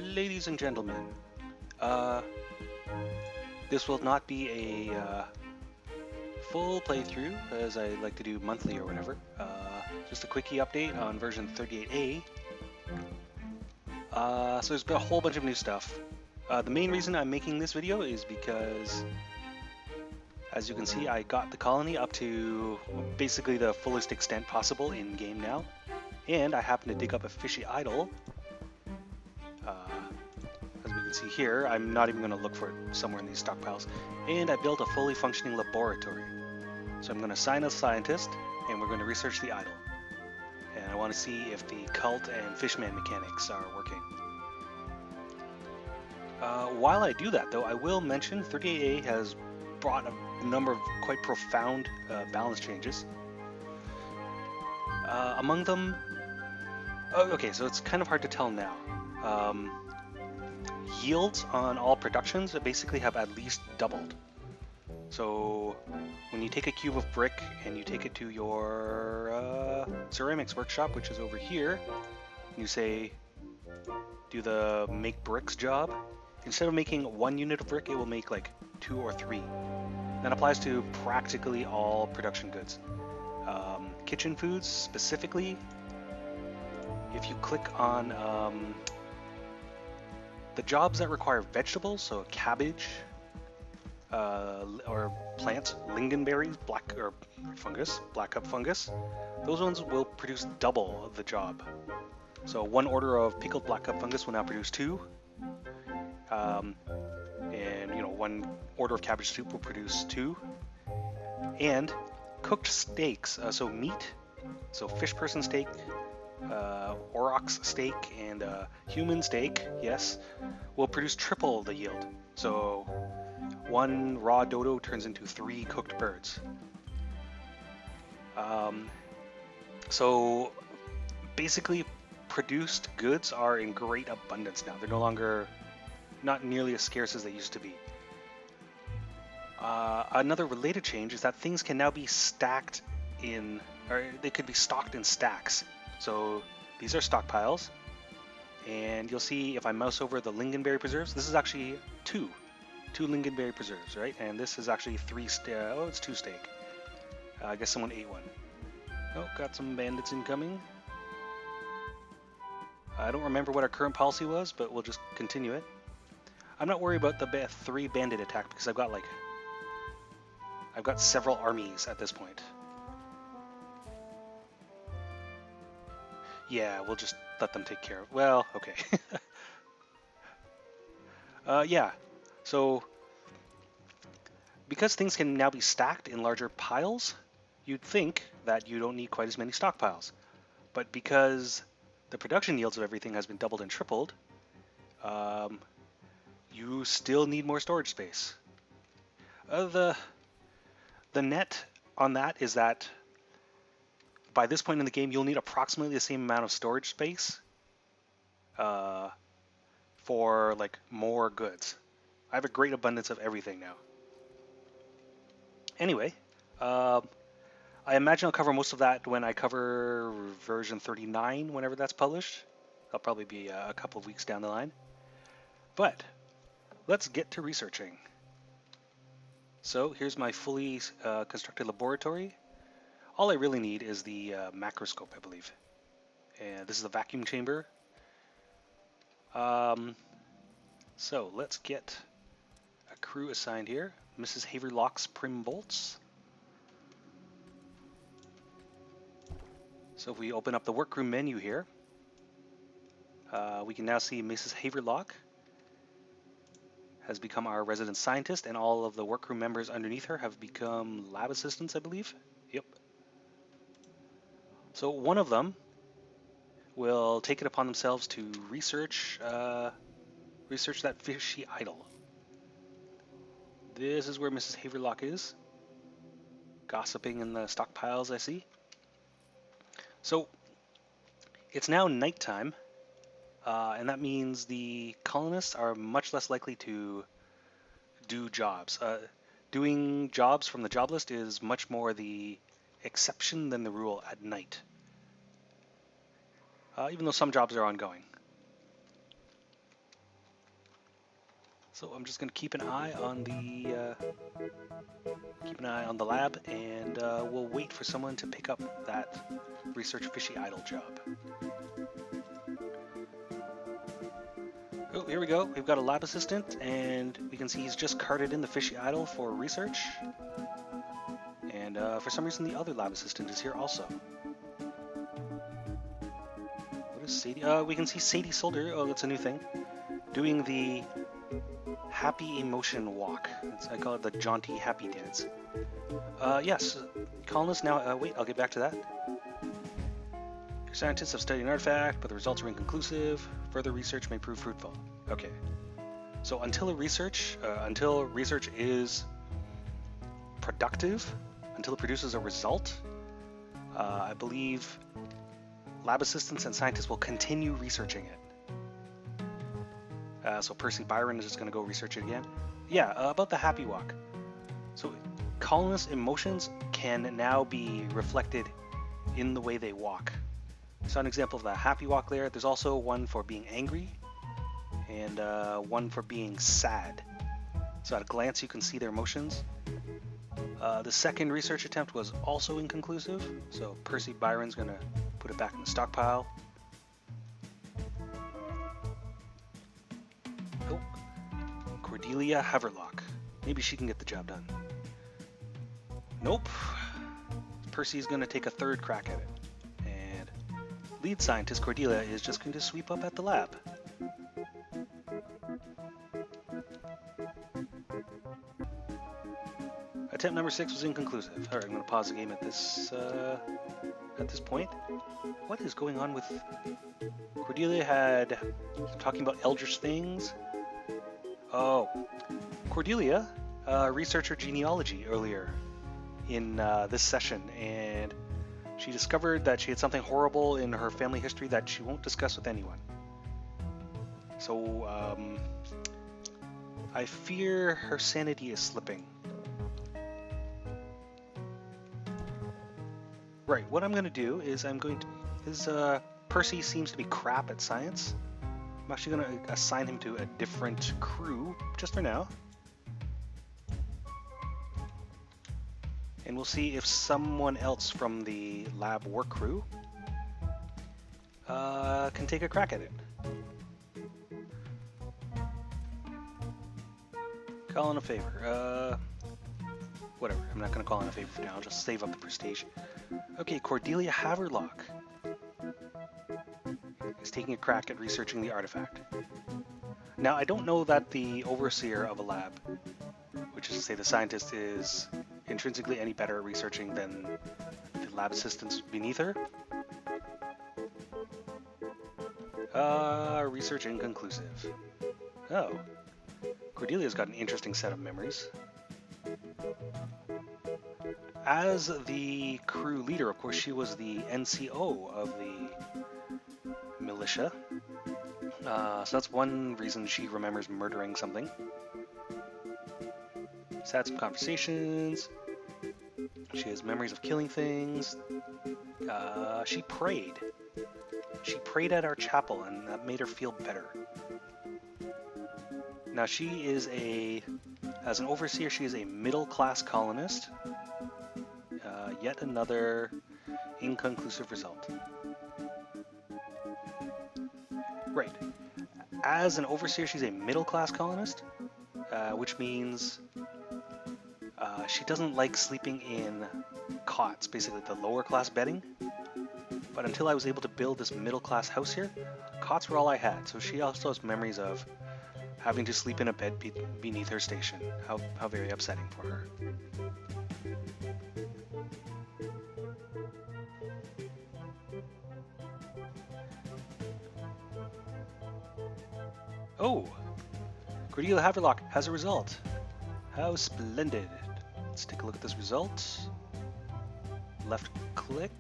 Ladies and gentlemen, uh, this will not be a full playthrough as I like to do monthly or whatever. Just a quickie update on version 38A. So there's been a whole bunch of new stuff. The main reason I'm making this video is because, as you can see, I got the colony up to basically the fullest extent possible in game now, and I happen to dig up a Fishy Idol. As we can see here, I'm not even going to look for it somewhere in these stockpiles. And I built a fully functioning laboratory. So I'm going to assign a scientist, and we're going to research the idol. And I want to see if the cult and fishman mechanics are working. While I do that, though, I will mention 38A has brought a number of quite profound balance changes. Among them... Oh, okay, so it's kind of hard to tell now. Yields on all productions basically have at least doubled. So when you take a cube of brick and you take it to your ceramics workshop, which is over here, you say, do the make bricks job. Instead of making 1 unit of brick, it will make like 2 or 3. That applies to practically all production goods. Kitchen foods specifically, if you click on the jobs that require vegetables, so cabbage, or plants, lingonberries, black cup fungus, those ones will produce double the job. So 1 order of pickled black cup fungus will now produce 2, and 1 order of cabbage soup will produce 2, and cooked steaks, so meat, so fish person steak, aurochs steak, and human steak, yes, will produce triple the yield. So 1 raw dodo turns into 3 cooked birds. So basically, produced goods are in great abundance now. They're no longer not nearly as scarce as they used to be. Another related change is that things can now be stacked in, or they could be stocked in stacks. So these are stockpiles, and you'll see if I mouse over the lingonberry preserves, this is actually 2 lingonberry preserves, right? And this is actually 3 oh, it's 2 steak. I guess someone ate 1. Oh, got some bandits incoming. I don't remember what our current policy was, but we'll just continue it. I'm not worried about the 3 bandit attack because I've got several armies at this point. Yeah, we'll just let them take care of it. Well, okay. Yeah, so because things can now be stacked in larger piles, you'd think that you don't need quite as many stockpiles. But because the production yields of everything has been doubled and tripled, you still need more storage space. The net on that is that by this point in the game, you'll need approximately the same amount of storage space for like more goods. I have a great abundance of everything now. Anyway, I imagine I'll cover most of that when I cover version 39, whenever that's published. That'll probably be a couple of weeks down the line. But let's get to researching. So here's my fully constructed laboratory. All I really need is the macroscope, I believe. And this is the vacuum chamber. So let's get a crew assigned here. Mrs. Haverlock's Prim Bolts. So if we open up the workroom menu here, we can now see Mrs. Haverlock has become our resident scientist, and all of the workroom members underneath her have become lab assistants, I believe. Yep. So one of them will take it upon themselves to research that Fishy Idol. This is where Mrs. Haverlock is, gossiping in the stockpiles, I see. So it's now nighttime, and that means the colonists are much less likely to do jobs. Doing jobs from the job list is much more the exception than the rule at night, even though some jobs are ongoing. So I'm just going to keep an eye on the lab, and we'll wait for someone to pick up that research Fishy Idol job. Oh, here we go. We've got a lab assistant, and we can see he's just carted in the Fishy Idol for research. And for some reason, the other lab assistant is here also. What is Sadie? We can see Sadie Solder. Oh, that's a new thing. Doing the happy emotion walk. I call it the jaunty happy dance. Yes, colonists now. Wait, I'll get back to that. Your scientists have studied an artifact, but the results are inconclusive. Further research may prove fruitful. Okay. So until research is productive, until it produces a result, I believe lab assistants and scientists will continue researching it. So Percy Byron is just going to go research it again. Yeah, about the happy walk. So colonists' emotions can now be reflected in the way they walk. Saw an example of the happy walk there. There's also one for being angry and one for being sad. So at a glance you can see their emotions. The second research attempt was also inconclusive, so Percy Byron's going to put it back in the stockpile. Oh, Cordelia Haverlock. Maybe she can get the job done. Nope. Percy's going to take a third crack at it. And lead scientist Cordelia is just going to sweep up at the lab. Attempt number 6 was inconclusive. Alright, I'm going to pause the game at this point. What is going on with... Cordelia had... talking about eldritch things? Oh. Cordelia researched her genealogy earlier in this session, and she discovered that she had something horrible in her family history that she won't discuss with anyone. So, I fear her sanity is slipping. Right, what I'm going to do is Percy seems to be crap at science. I'm actually going to assign him to a different crew, just for now. And we'll see if someone else from the lab work crew can take a crack at it. Call in a favor. Whatever, I'm not going to call in a favor for now. I'll just save up the prestige. Okay, Cordelia Haverlock is taking a crack at researching the artifact. Now, I don't know that the overseer of a lab, which is to say the scientist, is intrinsically any better at researching than the lab assistants beneath her. Research inconclusive. Oh. Cordelia's got an interesting set of memories. As the crew leader, of course, she was the NCO of the militia. So that's one reason she remembers murdering something. She's had some conversations. She has memories of killing things. She prayed. She prayed at our chapel, and that made her feel better. Now she is as an overseer, she is a middle-class colonist. Yet another inconclusive result. Right. As an overseer, she's a middle-class colonist, which means she doesn't like sleeping in cots, basically the lower-class bedding. But until I was able to build this middle-class house here, cots were all I had. So she also has memories of having to sleep in a bed beneath her station. How very upsetting for her. Oh! Cordelia Haverlock has a result. How splendid. Let's take a look at this result. Left click.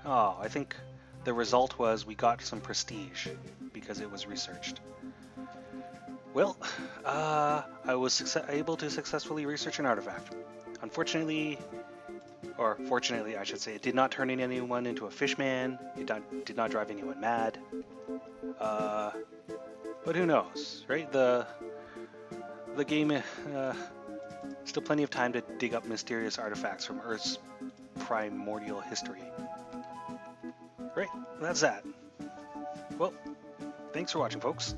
Oh, I think the result was we got some prestige because it was researched. Well, I was able to successfully research an artifact. Unfortunately, or fortunately I should say, it did not turn anyone into a fishman. It did not drive anyone mad. But who knows, right? The game, still plenty of time to dig up mysterious artifacts from Earth's primordial history. Right, that's that. Well, thanks for watching, folks.